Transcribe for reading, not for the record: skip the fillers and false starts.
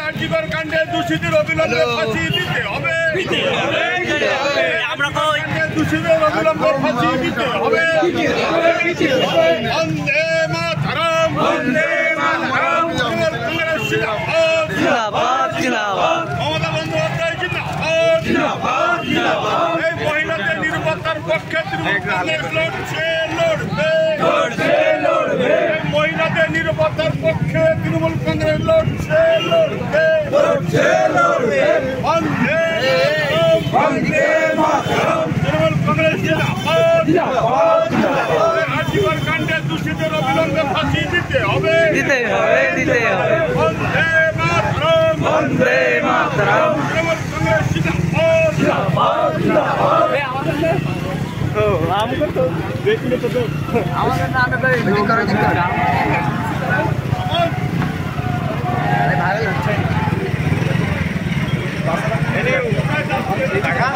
আর্যিকর কাণ্ডে দোষীদের অবিলম্বে ফাঁসি দিতে হবে। দোষীদের অবিলম্বে ফাঁসি দিতে হবে। বন্দে মাতরম, বন্দে মাতরম। কংগ্রেস জিন্দাবাদ, জিন্দাবাদ। মমতা বন্দ্যোপাধ্যায় জিন্দাবাদ, জিন্দাবাদ, জিন্দাবাদ। এই মহিলাদের নিরাপত্তার পক্ষে তৃণমূল কংগ্রেস লড়ছে, লড়বে, লড়ছে, লড়বে। মহিলাদের নিরাপত্তার পক্ষে তৃণমূল কংগ্রেস লড়ছে, লড়বে, লড়ছে, লড়বে। বন্দে মাতরম, বন্দে মাতরম। তৃণমূল কংগ্রেস জিন্দাবাদ, জিন্দাবাদ, জিন্দাবাদ। আর্যিকর কাণ্ডে দোষীদের অবিলম্বে ফাঁসি দিতে হবে, দিতে হবে, দিতে হবে। বন্দে মাতরম, বন্দে মাতরম। তৃণমূল কংগ্রেস জিন্দাবাদ, জিন্দাবাদ, জিন্দাবাদ। আমাদের তো দেখলে তো আমাদের না আমরা ভালো হচ্ছে টাকা